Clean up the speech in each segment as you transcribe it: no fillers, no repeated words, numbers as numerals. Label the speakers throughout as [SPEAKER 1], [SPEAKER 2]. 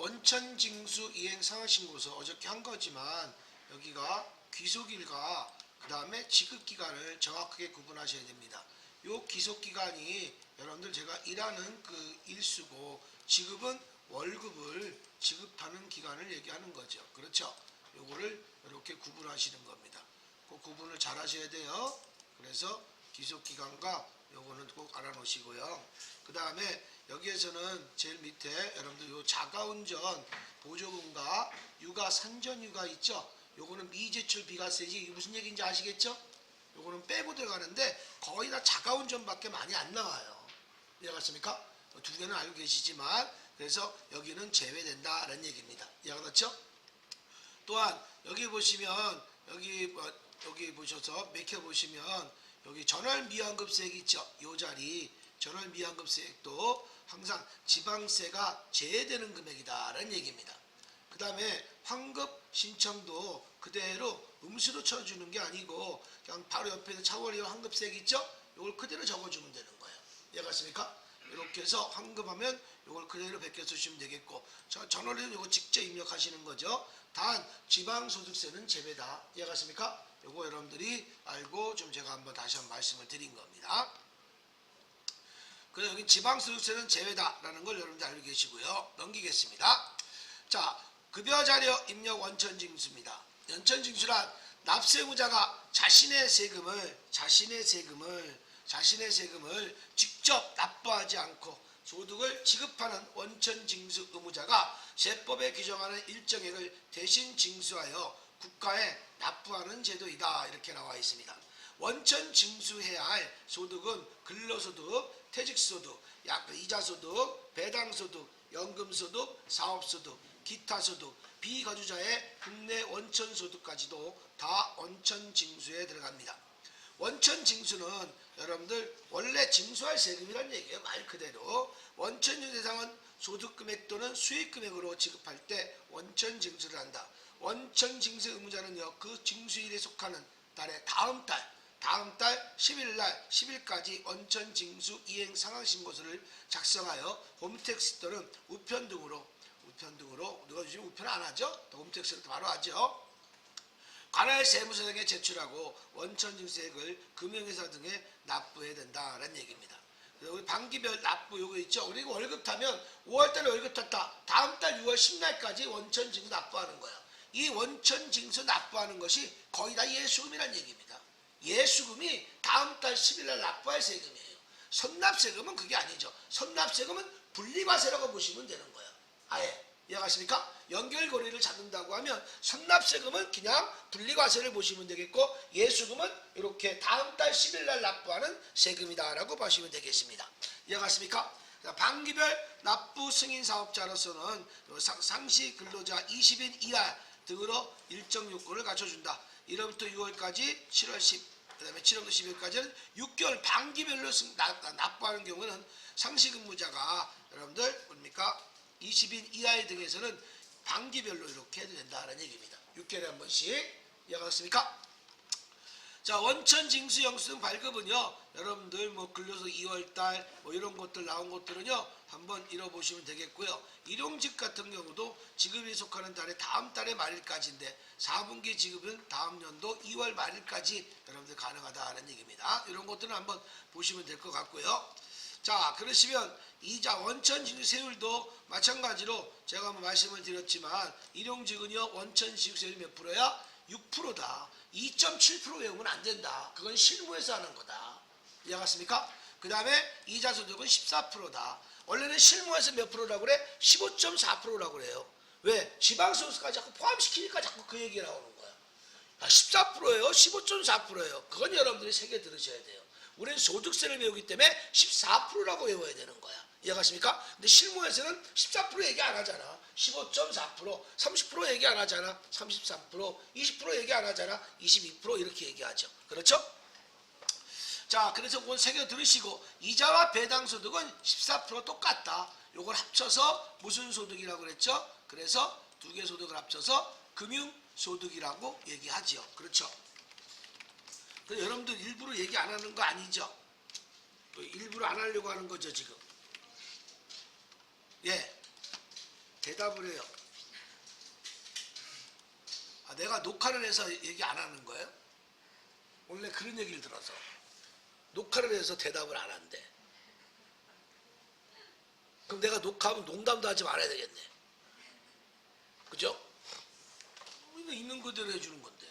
[SPEAKER 1] 원천징수 이행 상환신고서 어저께 한 거지만 여기가 귀속일과 그 다음에 지급기간을 정확하게 구분하셔야 됩니다. 요 기속기간이 여러분들 제가 일하는 그 일수고 지급은 월급을 지급하는 기간을 얘기하는 거죠. 그렇죠? 요거를 이렇게 구분하시는 겁니다. 그 구분을 잘 하셔야 돼요. 그래서 기속기간과 요거는 꼭 알아놓으시고요. 그 다음에 여기에서는 제일 밑에 여러분들 요 자가운전 보조금과 육아 산전휴가 있죠? 요거는 미제출 비과세지. 이게 무슨 얘기인지 아시겠죠? 요거는 빼고 들어가는데 거의 다 자가운전밖에 많이 안 나와요. 이해갔습니까? 두 개는 알고 계시지만 그래서 여기는 제외된다라는 얘기입니다. 이해가셨죠? 또한 여기 보시면 여기 보셔서 맥혀 보시면 여기 전월미환급세액 있죠? 요 자리 전월미환급세액도 항상 지방세가 제외되는 금액이다라는 얘기입니다. 그 다음에 환급 신청도 그대로 음수로 쳐주는 게 아니고 그냥 바로 옆에 있는 차월이 환급세액 있죠? 이걸 그대로 적어주면 되는 거예요. 이해갔습니까? 이렇게 해서 환급하면 이걸 그대로 베껴 쓰시면 되겠고 전월에는 이거 직접 입력하시는 거죠. 단 지방소득세는 제외다. 이해갔습니까? 이거 여러분들이 알고 좀 제가 한번 다시 한번 말씀을 드린 겁니다. 그래서 여기 지방소득세는 제외다라는 걸 여러분들 알고 계시고요. 넘기겠습니다. 자, 급여자료 입력 원천징수입니다. 원천징수란 납세의무자가 자신의 세금을 직접 납부하지 않고 소득을 지급하는 원천징수 의무자가 세법에 규정하는 일정액을 대신 징수하여 국가에 납부하는 제도이다. 이렇게 나와 있습니다. 원천징수해야 할 소득은 근로소득, 퇴직소득, 이자소득, 배당소득, 연금소득, 사업소득, 기타소득, 비거주자의 국내 원천소득까지도 다 원천징수에 들어갑니다. 원천징수는 여러분들 원래 징수할 세금이란 얘기예요. 말 그대로. 원천징수 대상은 소득금액 또는 수익금액으로 지급할 때 원천징수를 한다. 원천징수 의무자는요. 그 징수일에 속하는 달의 다음 달 10일날 10일까지 원천징수 이행 상환신고서를 작성하여 홈택스 또는 우편 등으로 누가 요즘 우편 안 하죠? 홈택스를 바로 하죠. 관할 세무서장에 제출하고 원천징수액을 금융회사 등에 납부해야 된다라는 얘기입니다. 여기 반기별 납부 요거 있죠? 그리고 월급 타면 5월달에 월급 탔다. 다음 달 6월 10날까지 원천징수 납부하는 거예요. 이 원천징수 납부하는 것이 거의 다 예수금이라는 얘기입니다. 예수금이 다음 달 10일날 납부할 세금이에요. 선납세금은 그게 아니죠. 선납세금은 분리과세라고 보시면 되는 거예요. 아예. 이해가십니까? 연결고리를 잡는다고 하면 선납세금은 그냥 분리과세를 보시면 되겠고 예수금은 이렇게 다음 달 10일날 납부하는 세금이다라고 보시면 되겠습니다. 이해가십니까? 반기별 납부 승인 사업자로서는 상시 근로자 20인 이하 등으로 일정 요건을 갖춰준다. 1월부터 6월까지 7월 10, 그 다음에 7월부터 10일까지는 6개월 반기별로 납부하는 경우는 상시 근무자가 여러분들 뭡니까? 20인 이하의 등에서는 반기별로 이렇게 해도 된다는 얘기입니다. 6개월에 한 번씩. 이해가셨습니까? 자, 원천징수 영수증 발급은요. 여러분들 뭐 근로소 2월달 뭐 이런 것들 나온 것들은요. 한번 읽어보시면 되겠고요. 일용직 같은 경우도 지급이 속하는 달에 다음 달의 말일까지인데 4분기 지급은 다음 연도 2월 말일까지 여러분들 가능하다는 얘기입니다. 이런 것들은 한번 보시면 될 것 같고요. 자, 그러시면 이자 원천징수 세율도 마찬가지로 제가 한번 말씀을 드렸지만 일용직은요 원천징수 세율이 몇 프로야? 6%다. 2.7% 외우면 안 된다. 그건 실무에서 하는 거다. 이해갔습니까? 그 다음에 이자소득은 14%다. 원래는 실무에서 몇 프로라고 그래? 15.4%라고 그래요. 왜? 지방소득까지 자꾸 포함시키니까 자꾸 그 얘기 나오는 거야. 14%예요? 15.4%예요? 그건 여러분들이 새겨 들으셔야 돼요. 우리는 소득세를 배우기 때문에 14%라고 외워야 되는 거야. 이해가십니까? 근데 실무에서는 14% 얘기 안 하잖아. 15.4%, 30% 얘기 안 하잖아. 33%, 20% 얘기 안 하잖아. 22% 이렇게 얘기하죠. 그렇죠? 자, 그래서 그건 새겨 들으시고 이자와 배당소득은 14% 똑같다. 요걸 합쳐서 무슨 소득이라고 그랬죠? 그래서 두 개 소득을 합쳐서 금융소득이라고 얘기하죠. 그렇죠? 여러분들 일부러 얘기 안 하는 거 아니죠? 일부러 안 하려고 하는 거죠, 지금. 예. 대답을 해요. 아, 내가 녹화를 해서 얘기 안 하는 거예요? 원래 그런 얘기를 들어서 녹화를 해서 대답을 안 한대. 그럼 내가 녹화하면 농담도 하지 말아야 되겠네. 그죠? 이거 있는 그대로 해주는 건데.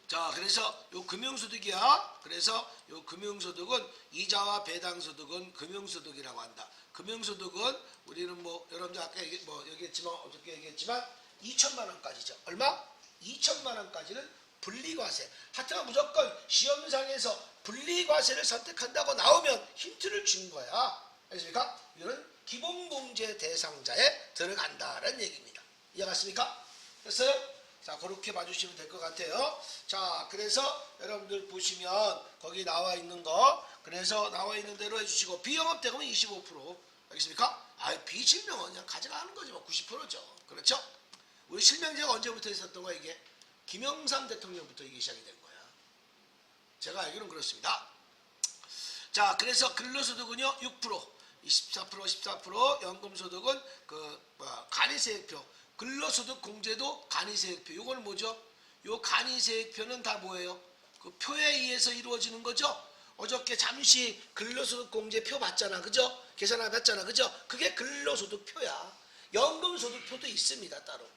[SPEAKER 1] 자, 그래서 요 금융소득이야. 그래서 요 금융소득은 이자와 배당소득은 금융소득이라고 한다. 금융소득은 우리는 뭐 여러분들 아까 얘기했지만 어저께 얘기했지만 2천만 원까지죠. 얼마? 2천만 원까지는 분리과세. 하여튼 무조건 시험상에서 분리과세를 선택한다고 나오면 힌트를 준 거야. 알겠습니까? 이거는 기본공제 대상자에 들어간다는 얘기입니다. 이해갔습니까? 됐어요? 자, 그렇게 봐주시면 될 것 같아요. 자, 그래서 여러분들 보시면 거기 나와 있는 거, 그래서 나와 있는 대로 해주시고, 비영업대금은 25%. 알겠습니까? 아, 비실명은 그냥 가져가는 거지, 뭐 90%죠. 그렇죠? 우리 실명제가 언제부터 있었던 거야, 이게? 김영삼 대통령부터 이게 시작이 된 거야. 제가 알기로는 그렇습니다. 자, 그래서 근로소득은요, 6%, 14%, 연금소득은 간이세액표. 근로소득 공제도 간이세액표. 요거는 뭐죠? 요 간이세액표는 다 뭐예요? 그 표에 의해서 이루어지는 거죠? 어저께 잠시 근로소득 공제표 봤잖아. 그죠? 계산을 봤잖아. 그죠? 그게 근로소득표야. 연금소득표도 있습니다. 따로.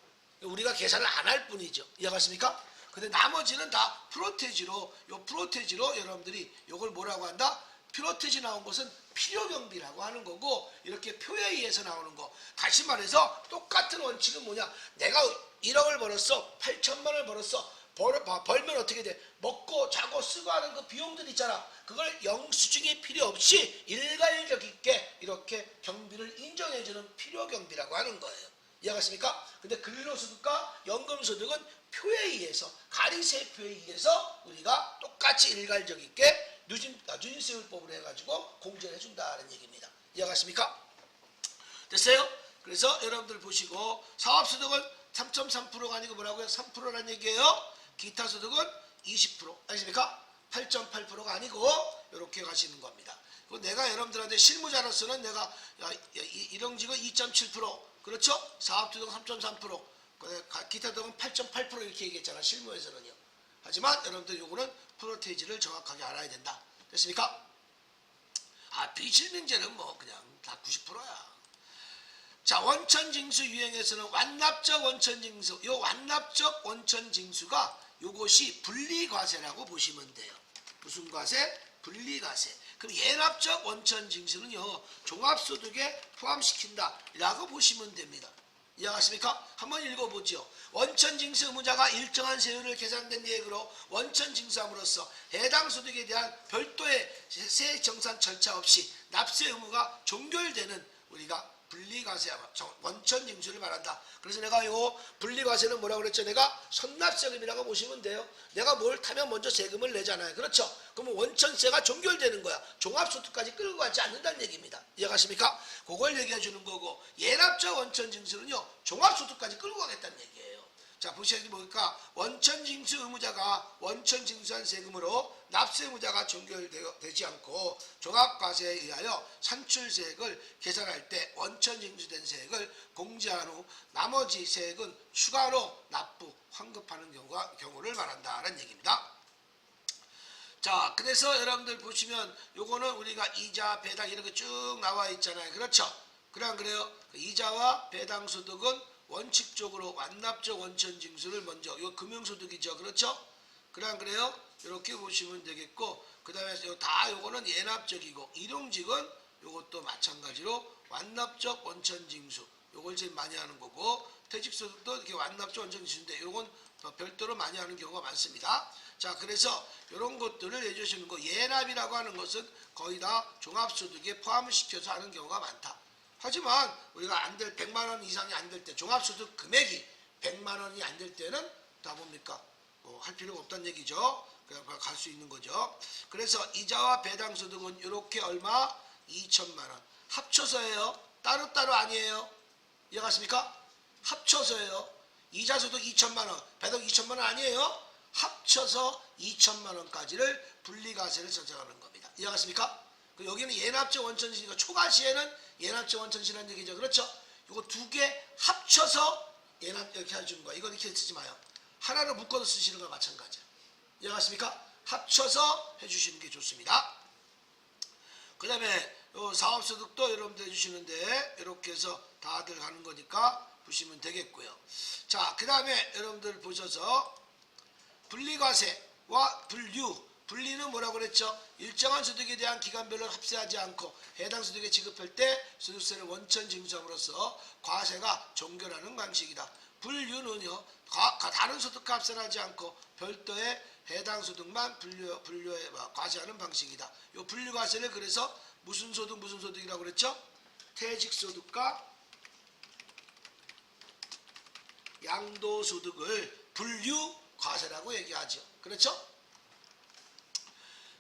[SPEAKER 1] 우리가 계산을 안 할 뿐이죠. 이해가십니까? 근데 나머지는 다 프로테지로, 요 프로테지로 여러분들이 요걸 뭐라고 한다? 프로테지 나온 것은 필요경비라고 하는 거고, 이렇게 표에 의해서 나오는 거. 다시 말해서 똑같은 원칙은 뭐냐? 내가 1억을 벌었어. 8천만 원을 벌었어. 벌면 어떻게 돼? 먹고 자고 쓰고 하는 그 비용들 있잖아. 그걸 영수증이 필요 없이 일괄적 있게 이렇게 경비를 인정해주는 필요경비라고 하는 거예요. 이해가십니까? 근데 근로소득과 연금소득은 표에 의해서, 가리세표에 의해서 우리가 똑같이 일괄적 있게 누진세율법으로 해가지고 공제를 해준다는 얘기입니다. 이해가십니까? 됐어요? 그래서 여러분들 보시고, 사업소득은 3.3%가 아니고 뭐라고요? 3%라는 얘기예요. 기타소득은 20%. 알겠습니까? 8.8%가 아니고 이렇게 가시는 겁니다. 내가 여러분들한테 실무자로서는 내가 일용직은 2.7%, 그렇죠? 사업소득은 3.3%, 기타소득은 8.8% 이렇게 얘기했잖아. 실무에서는요. 하지만 여러분들 요거는 프로테이지를 정확하게 알아야 된다. 됐습니까? 아, 비실명제는 뭐 그냥 다 90%야. 자, 원천징수 유형에서는 완납적 원천징수, 요 완납적 원천징수가 요것이 분리과세라고 보시면 돼요. 무슨 과세? 분리과세. 그럼 예납적 원천징수는요, 종합소득에 포함시킨다 라고 보시면 됩니다. 이해하십니까? 한번 읽어보죠. 원천징수 의무자가 일정한 세율을 계산된 계획으로 원천징수함으로써 해당 소득에 대한 별도의 세 정산 절차 없이 납세 의무가 종결되는 우리가 분리과세, 원천징수를 말한다. 그래서 내가 요 분리과세는 뭐라고 그랬죠? 내가 선납세금이라고 보시면 돼요. 내가 뭘 타면 먼저 세금을 내잖아요. 그렇죠? 그러면 원천세가 종결되는 거야. 종합소득까지 끌고 가지 않는다는 얘기입니다. 이해가십니까? 그걸 얘기해 주는 거고, 예납적 원천징수는요, 종합소득까지 끌고 가겠다는 얘기예요. 자, 보시면 보니까 원천징수 의무자가 원천징수한 세금으로 납세 의무자가 종결되지 않고 종합과세에 의하여 산출세액을 계산할 때 원천징수된 세액을 공제한 후 나머지 세액은 추가로 납부, 환급하는 경우를 말한다는 얘기입니다. 자, 그래서 여러분들 보시면 요거는 우리가 이자, 배당 이런 거 쭉 나와 있잖아요. 그렇죠? 그래요. 이자와 배당 소득은 원칙적으로 완납적 원천징수를 먼저, 요 금융소득이죠. 그렇죠? 그래요. 이렇게 보시면 되겠고, 그 다음에 요거는 예납적이고, 일용직은 요것도 마찬가지로 완납적 원천징수, 요걸 제일 많이 하는 거고, 퇴직소득도 이렇게 완납적 원천징수인데, 요건 별도로 많이 하는 경우가 많습니다. 자, 그래서 이런 것들을 해주시는 거, 예납이라고 하는 것은 거의 다 종합소득에 포함을 시켜서 하는 경우가 많다. 하지만 우리가 안 될 100만 원 이상이 안 될 때, 종합소득 금액이 100만 원이 안 될 때는 다 뭡니까? 할 필요가 없다는 얘기죠. 그냥 갈 수 있는 거죠. 그래서 이자와 배당소득은 이렇게 얼마? 2천만 원. 합쳐서예요. 따로따로 아니에요. 이해가십니까? 합쳐서예요. 이자소득 2천만 원, 배당 2천만 원 아니에요. 합쳐서 2천만 원까지를 분리과세를 선정하는 겁니다. 이해가십니까? 여기는 예납적 원천징수니까 초과시에는 예납적 원천징수라는 얘기죠. 그렇죠? 이거 두 개 합쳐서 얘는 이렇게 해주는 거야. 이건 이렇게 쓰지 마요. 하나를 묶어서 쓰시는 거랑 마찬가지야. 이해가십니까? 합쳐서 해주시는 게 좋습니다. 그 다음에 사업소득도 여러분들 해주시는데 이렇게 해서 다들 가는 거니까 보시면 되겠고요. 자, 그 다음에 여러분들 보셔서 분리과세와 분류. 분리는 뭐라고 그랬죠? 일정한 소득에 대한 기간별로 합세하지 않고 해당 소득에 지급할 때 소득세를 원천 징수함으로써 과세가 종결하는 방식이다. 분류는요, 다른 소득과 합세하지 않고 별도의 해당 소득만 분류해 과세하는 방식이다. 이 분류과세를 그래서 무슨 소득이라고 그랬죠? 퇴직소득과 양도소득을 분류과세라고 얘기하죠. 그렇죠?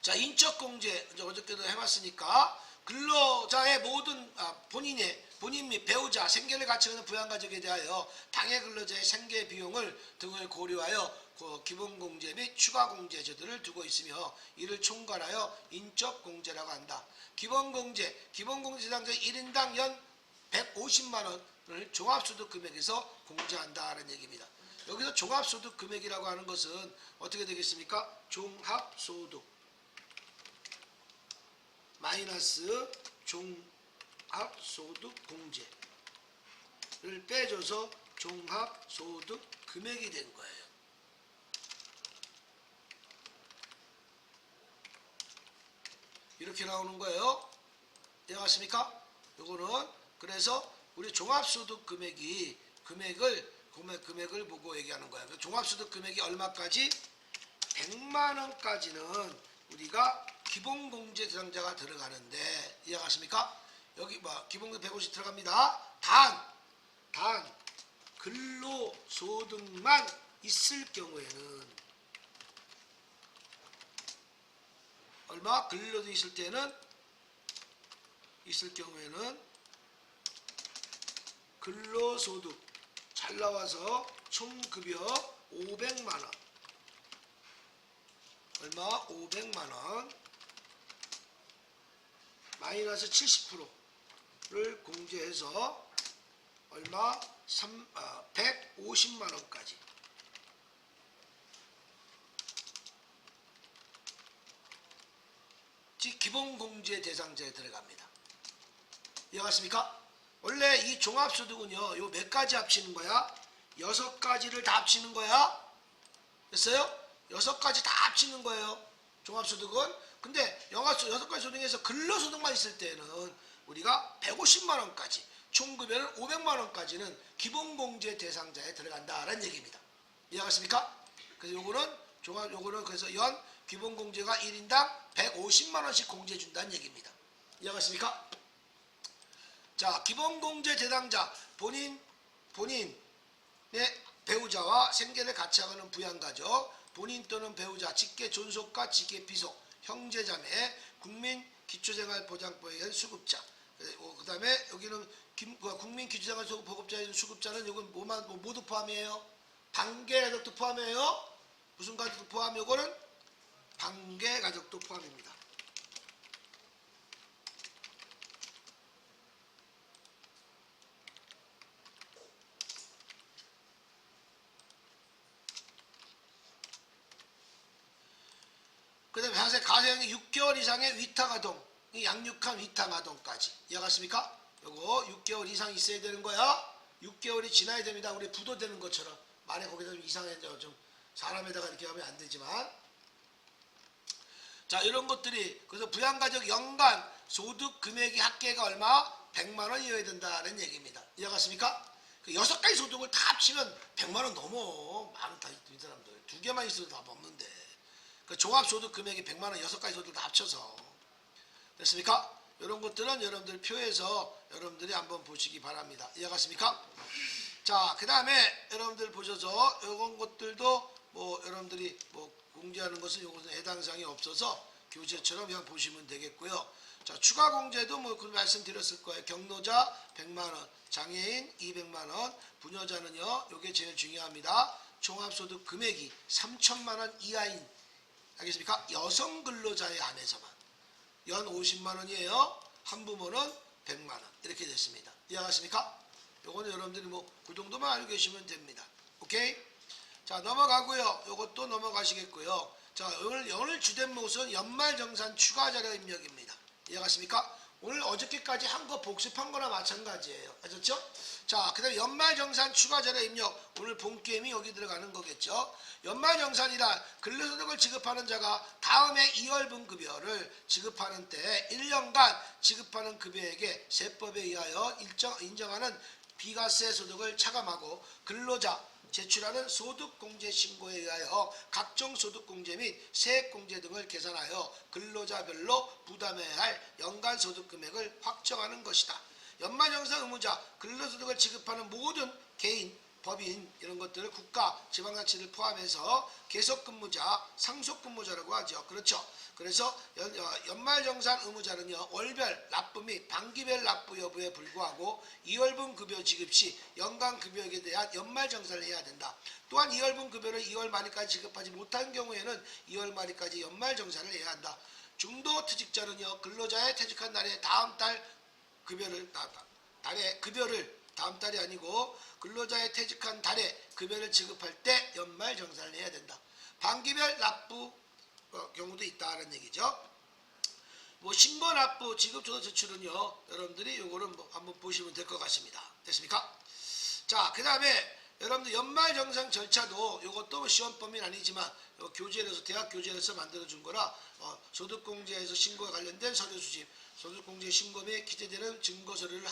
[SPEAKER 1] 자, 인적공제 어저께도 해봤으니까 근로자의 모든 본인 및 배우자 생계를 갖추는 부양가족에 대하여 당해 근로자의 생계 비용을 등을 고려하여 기본공제 및 추가공제 제도를 두고 있으며 이를 총괄하여 인적공제라고 한다. 기본공제 대상자 1인당 연 150만 원을 종합소득 금액에서 공제한다는 얘기입니다. 여기서 종합소득 금액이라고 하는 것은 어떻게 되겠습니까? 종합소득 마이너스 종합소득 공제를 빼줘서 종합소득 금액이 된 거예요. 이렇게 나오는 거예요. 이해가십니까? 요거는 그래서 우리 종합소득 금액을 보고 얘기하는 거예요. 종합소득 금액이 얼마까지? 100만 원까지는 우리가 기본공제 대상자가 들어가는데 이해가십니까? 여기 기본공제 150 들어갑니다. 단 근로소득만 있을 경우에는 얼마? 근로소득 있을 경우에는 근로소득 잘 나와서 총급여 500만 원 얼마? 500만 원 마이너스 70%를 공제해서 얼마? 150만 원까지 기본공제 대상자에 들어갑니다. 이해갔습니까? 원래 이 종합소득은요, 요 몇 가지 합치는 거야? 6가지를 다 합치는 거야? 됐어요? 6가지 다 합치는 거예요. 종합소득은. 근데 6가지 소득 중에서 근로소득만 있을 때는 우리가 150만 원까지, 총급여는 500만 원까지는 기본공제 대상자에 들어간다라는 얘기입니다. 이해갔습니까? 그래서 요거는 그래서 연 기본공제가 1인당 150만 원씩 공제해준다는 얘기입니다. 이해갔습니까? 자, 기본공제 대상자 본인의 배우자와 생계를 같이 하는 부양가족, 본인 또는 배우자, 직계 존속과 직계 비속, 형제자매, 국민기초생활보장법에 의한 수급자. 그 다음에 여기는 국민기초생활보장법에 수급자는 이건 모두 포함이에요. 반개가족도 포함이에요. 무슨 가족도 포함? 요거는 반개가족도 포함입니다. 그 다음에 가생이 6개월 이상의 위탁아동, 양육한 위탁아동까지. 이해갔습니까? 요거 6개월 이상 있어야 되는 거야. 6개월이 지나야 됩니다. 우리 부도되는 것처럼. 만약 거기다 좀 이상해져. 좀 사람에다가 이렇게 하면 안 되지만. 자, 이런 것들이, 그래서 부양가족 연간 소득 금액이 합계가 얼마? 100만 원이어야 된다는 얘기입니다. 이해갔습니까? 그 6가지 소득을 다 합치면 100만 원 넘어. 많은 다 있는 사람들. 2개만 있어도 다 넘는데. 그 종합소득 금액이 100만 원 6가지 소득 다 합쳐서. 됐습니까? 이런 것들은 여러분들 표에서 여러분들이 한번 보시기 바랍니다. 이해갔습니까? 자, 그 다음에 여러분들 보셔서 이런 것들도 여러분들이 공제하는 것은 요것은 해당 사항이 없어서 교재처럼 그냥 보시면 되겠고요. 자, 추가 공제도 그 말씀드렸을 거예요. 경로자 100만 원, 장애인 200만 원, 부녀자는요, 요게 제일 중요합니다. 종합소득 금액이 3천만 원 이하인, 알겠습니까? 여성 근로자에 한해서만 연 50만 원이에요. 한부모는 100만 원 이렇게 됐습니다. 이해하십니까? 요거는 여러분들이 뭐 그 정도만 알고 계시면 됩니다. 오케이? 자, 넘어가고요. 요것도 넘어가시겠고요. 자, 오늘 주된 몫은 연말정산 추가자료 입력입니다. 이해갔습니까? 오늘 어저께까지 한 거 복습한 거나 마찬가지예요. 아셨죠? 자, 그 다음에 연말정산 추가자료 입력. 오늘 본 게임이 여기 들어가는 거겠죠. 연말정산이란 근로소득을 지급하는 자가 다음해 2월분 급여를 지급하는 때 1년간 지급하는 급여에게 세법에 의하여 인정하는 비과세 소득을 차감하고 근로자 제출하는 소득공제 신고에 의하여 각종 소득공제 및 세액공제 등을 계산하여 근로자별로 부담해야 할 연간 소득 금액을 확정하는 것이다. 연말정산 의무자, 근로소득을 지급하는 모든 개인, 법인 이런 것들을 국가, 지방자치를 포함해서 계속근무자, 상속근무자라고 하죠. 그렇죠. 그래서 연말정산 의무자는요, 월별 납부 및 반기별 납부 여부에 불구하고 2월분 급여 지급 시 연간 급여에 대한 연말정산을 해야 된다. 또한 2월분 급여를 2월 말일까지 지급하지 못한 경우에는 2월 말일까지 연말정산을 해야 한다. 중도퇴직자는요, 근로자의 퇴직한 날에 다음 달 급여를 다음 달이 아니고 근로자의 퇴직한 달에 급여를 지급할 때 연말정산을 해야 된다. 반기별 납부 경우도 있다는 얘기죠. 뭐 신고 납부 지급조도 제출은요, 여러분들이 요거는 뭐 한번 보시면 될 것 같습니다. 됐습니까? 자, 그 다음에 여러분들 연말정산 절차도 요것도 시험 범위는 아니지만 교재에서 대학 교재에서 만들어준 거라 소득공제에서 신고에 관련된 서류 수집, 소득공제 신고 및 기재되는 증거 서류를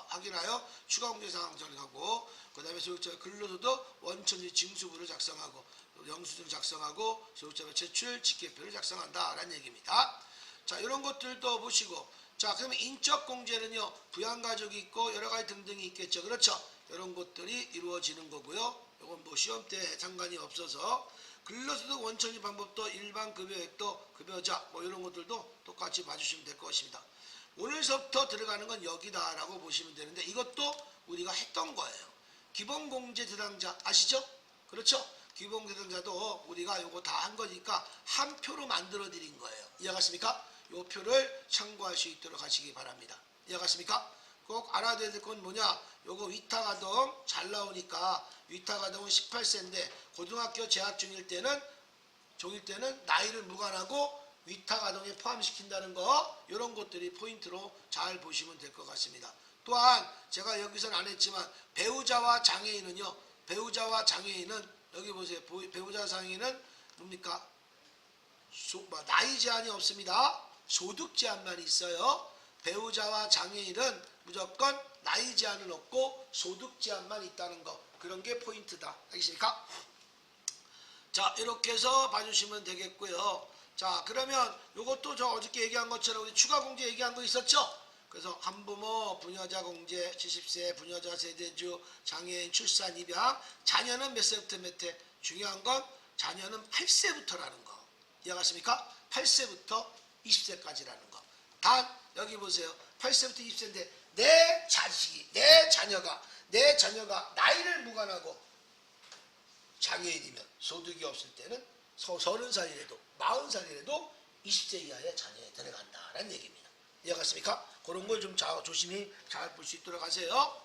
[SPEAKER 1] 확인하여 추가공제 사항 정리하고, 그 다음에 소득자 근로소득 원천지 징수부를 작성하고 영수증 작성하고 소득자 제출 직계표를 작성한다라는 얘기입니다. 자, 이런 것들도 보시고, 자, 그러면 인적공제는요, 부양가족이 있고 여러가지 등등이 있겠죠. 그렇죠. 이런 것들이 이루어지는 거고요. 이건 뭐 시험 때 상관이 없어서 근로소득 원천지 방법도 일반 급여액도 급여자 뭐 이런 것들도 똑같이 봐주시면 될 것입니다. 오늘서부터 들어가는 건 여기다라고 보시면 되는데, 이것도 우리가 했던 거예요. 기본공제 대상자 아시죠? 그렇죠? 기본공제 대상자도 우리가 요거 다 한 거니까 한 표로 만들어 드린 거예요. 이해갔습니까? 요 표를 참고할 수 있도록 하시기 바랍니다. 이해갔습니까? 꼭 알아둬야 될 건 뭐냐? 요거 위탁아동 잘 나오니까, 위탁아동은 18세인데 고등학교 재학 중일 때는 나이를 무관하고 위탁아동에 포함시킨다는 거, 이런 것들이 포인트로 잘 보시면 될 것 같습니다. 또한 제가 여기서는 안 했지만 배우자와 장애인은요, 배우자와 장애인은 여기 보세요. 배우자 장애인은 뭡니까? 나이 제한이 없습니다. 소득 제한만 있어요. 배우자와 장애인은 무조건 나이 제한은 없고 소득 제한만 있다는 거, 그런 게 포인트다. 알겠습니까? 자, 이렇게 해서 봐주시면 되겠고요. 자, 그러면 요것도 저 어저께 얘기한 것처럼 우리 추가 공제 얘기한 거 있었죠? 그래서 한부모, 부녀자 공제, 70세, 부녀자 세대주, 장애인, 출산, 입양, 자녀는 몇 세부터 몇 해? 중요한 건 자녀는 8세부터라는 거. 이해가십니까? 8세부터 20세까지라는 거. 단 여기 보세요. 8세부터 20세인데 내 자식이, 내 자녀가 나이를 무관하고 장애인이면 소득이 없을 때는 30살이라도 40살이라도 20세 이하의 자녀에 들어간다라는 얘기입니다. 이해갔습니까? 그런 걸 좀 조심히 잘 볼 수 있도록 하세요.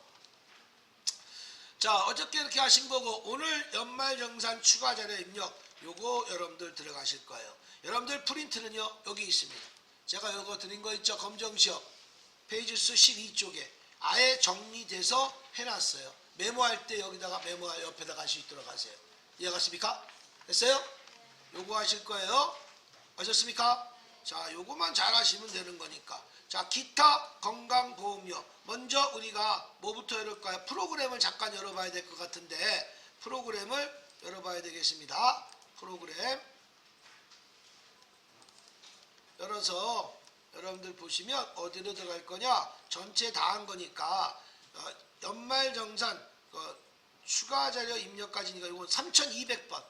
[SPEAKER 1] 자, 어저께 이렇게 하신 거고, 오늘 연말정산 추가자료 입력 요거 여러분들 들어가실 거예요. 여러분들 프린트는요, 여기 있습니다. 제가 요거 드린 거 있죠? 검정시험 페이지 수 12쪽에 아예 정리돼서 해놨어요. 메모할 때 여기다가 메모할 옆에다가 할 수 있도록 하세요. 이해갔습니까? 됐어요? 요거 하실 거예요. 아셨습니까? 자, 요거만 잘 하시면 되는 거니까. 자, 기타 건강보험료. 먼저 우리가 뭐부터 열을까요? 프로그램을 잠깐 열어봐야 될 것 같은데, 프로그램을 열어봐야 되겠습니다. 프로그램 열어서 여러분들 보시면 어디로 들어갈 거냐? 전체 다 한 거니까 연말정산 추가 자료 입력까지니까 이건 3200번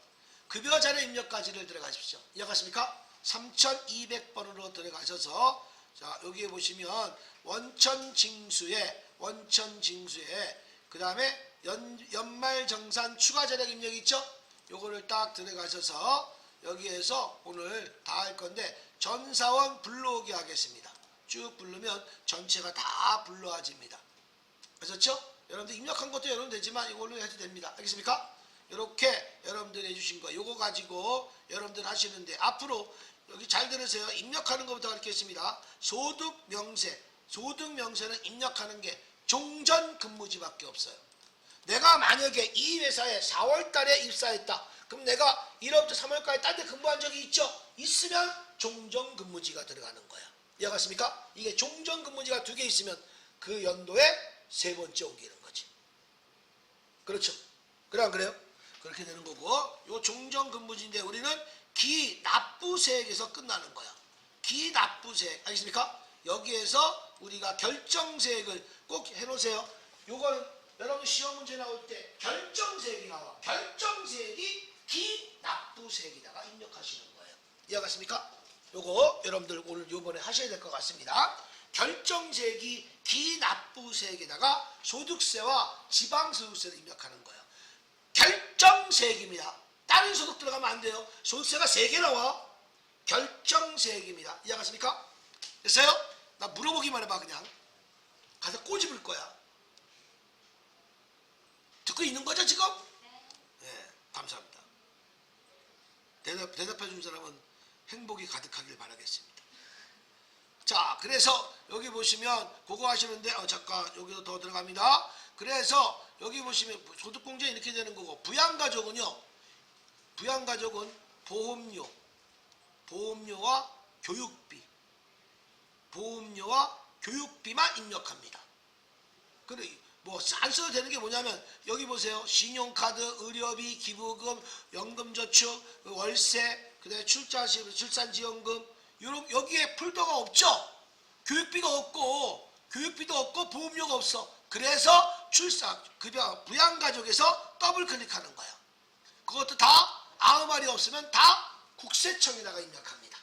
[SPEAKER 1] 급여 자료 입력까지를 들어가십시오. 이해가십니까? 3200번으로 들어가셔서, 자, 여기에 보시면 원천징수에 그 다음에 연말정산 추가 자료 입력 있죠? 요거를 딱 들어가셔서 여기에서 오늘 다 할 건데 전사원 불러오게 하겠습니다. 쭉 부르면 전체가 다 불러와집니다. 아셨죠? 여러분들 입력한 것도 여러분 되지만 이걸로 해도 됩니다. 알겠습니까? 이렇게 여러분들이 해주신 거 요거 가지고 여러분들 하시는데 앞으로 여기 잘 들으세요. 입력하는 것부터 가르치겠습니다. 소득명세는 입력하는 게 종전근무지밖에 없어요. 내가 만약에 이 회사에 4월달에 입사했다. 그럼 내가 1월부터 3월까지 딴 데 근무한 적이 있죠? 있으면 종전근무지가 들어가는 거야. 이해갔습니까? 이게 종전근무지가 2개 있으면 그 연도에 3번째 옮기는 거지. 그렇죠? 그래 안 그래요? 그렇게 되는 거고, 요 종전근무지인데 우리는 기납부세액에서 끝나는 거야. 기납부세액 알겠습니까? 여기에서 우리가 결정세액을 꼭 해놓으세요. 요거는 여러분 시험 문제 나올 때 결정세액이 나와. 결정세액이 기납부세액에다가 입력하시는 거예요. 이해갔습니까? 요거 여러분들 오늘 요번에 하셔야 될 것 같습니다. 결정세액이 기납부세액에다가 소득세와 지방소득세를 입력하는 거예요. 결정세액입니다. 다른 소득 들어가면 안 돼요. 소득세가 3개 나와. 결정세액입니다. 이해갔습니까? 됐어요? 나 물어보기만 해봐. 그냥 가서 꼬집을 거야. 듣고 있는 거죠 지금? 네, 감사합니다. 대답해 준 사람은 행복이 가득하길 바라겠습니다. 자, 그래서 여기 보시면 그거 하시는데 잠깐 여기도 더 들어갑니다. 그래서 여기 보시면 소득공제 이렇게 되는 거고, 부양가족은요. 부양가족은 보험료와 교육비만 입력합니다. 그래 뭐 안 써도 되는 게 뭐냐면 여기 보세요. 신용카드, 의료비, 기부금, 연금저축, 월세, 그다음에 출산지원금 요런 여기에 폴더가 없죠. 교육비가 없고 보험료가 없어. 그래서 부양가족에서 더블 클릭하는 거야. 그것도 다 아무 말이 없으면 다 국세청에다가 입력합니다.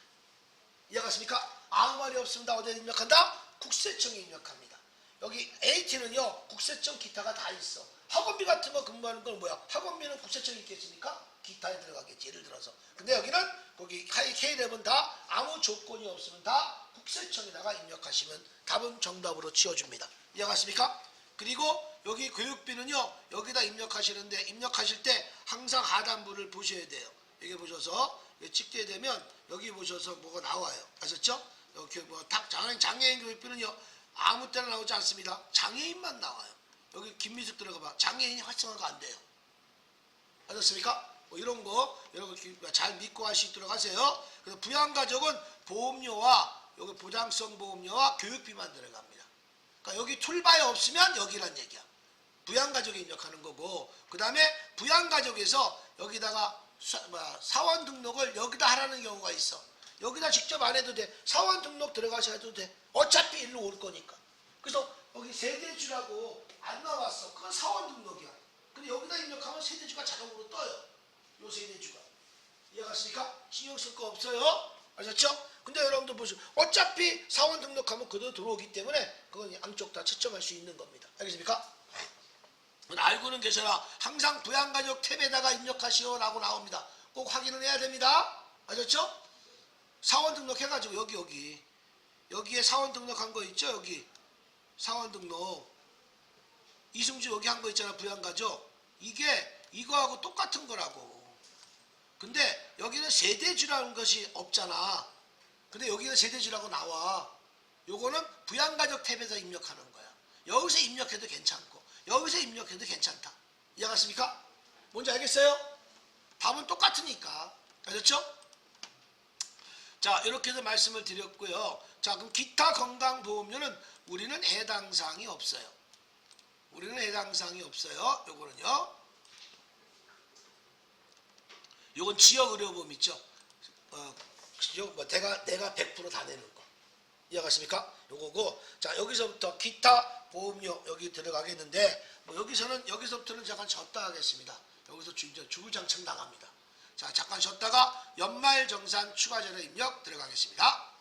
[SPEAKER 1] 이해갔습니까? 아무 말이 없으면 다 어디에 입력한다? 국세청에 입력합니다. 여기 AT는요 국세청 기타가 다 있어. 학원비 같은 거 근무하는 건 뭐야? 학원비는 국세청이 있겠습니까? 기타에 들어가겠지. 예를 들어서. 근데 여기는 거기 K11 다 아무 조건이 없으면 다 국세청에다가 입력하시면 답은 정답으로 지어줍니다. 이해갔습니까? 그리고 여기 교육비는요 여기다 입력하시는데 입력하실 때 항상 하단부를 보셔야 돼요. 여기 보셔서 찍게 되면 여기 보셔서 뭐가 나와요. 아셨죠? 여기 뭐 장애인 교육비는요 아무 때나 나오지 않습니다. 장애인만 나와요. 여기 김미숙 들어가봐. 장애인이 활성화가 안 돼요. 아셨습니까? 뭐 이런 거 잘 믿고 할 수 있도록 하세요. 그래서 부양가족은 보험료와 여기 보장성 보험료와 교육비만 들어갑니다. 그러니까 여기 툴바에 없으면 여기란 얘기야. 부양가족에 입력하는 거고, 그 다음에 부양가족에서 여기다가 사원 등록을 여기다 하라는 경우가 있어. 여기다 직접 안 해도 돼. 사원 등록 들어가셔야 해도 돼. 어차피 일로 올 거니까. 그래서 여기 세대주라고 안 나왔어. 그건 사원 등록이야. 근데 여기다 입력하면 세대주가 자동으로 떠요. 요 세대주가. 이해갔습니까? 신경 쓸 거 없어요. 아셨죠? 근데 여러분들 보시면 어차피 사원 등록하면 그대로 들어오기 때문에 그건 양쪽 다 채점할 수 있는 겁니다. 알겠습니까? 알고는 계셔라. 항상 부양가족 탭에다가 입력하시오 라고 나옵니다. 꼭 확인을 해야 됩니다. 아셨죠? 사원 등록해가지고 여기에 사원 등록한 거 있죠? 여기 사원 등록 이승주 여기 한 거 있잖아. 부양가족. 이게 이거하고 똑같은 거라고. 근데 여기는 세대주라는 것이 없잖아. 근데 여기는 세대주라고 나와. 요거는 부양가족 탭에서 입력하는 거야. 여기서 입력해도 괜찮고 여기서 입력해도 괜찮다. 이해갔습니까? 뭔지 알겠어요? 답은 똑같으니까. 아셨죠? 자, 이렇게 해서 말씀을 드렸고요. 자, 그럼 기타 건강보험료는 우리는 해당 사항이 없어요. 요거는요. 요건 지역의료보험 있죠. 내가 100% 다 내는 거. 이해가십니까? 요거고. 자, 여기서부터 기타 보험료 여기 들어가겠는데 여기서부터는 잠깐 쉬었다 하겠습니다. 여기서 주구장창 나갑니다. 자, 잠깐 쉬었다가 연말정산 추가자료 입력 들어가겠습니다.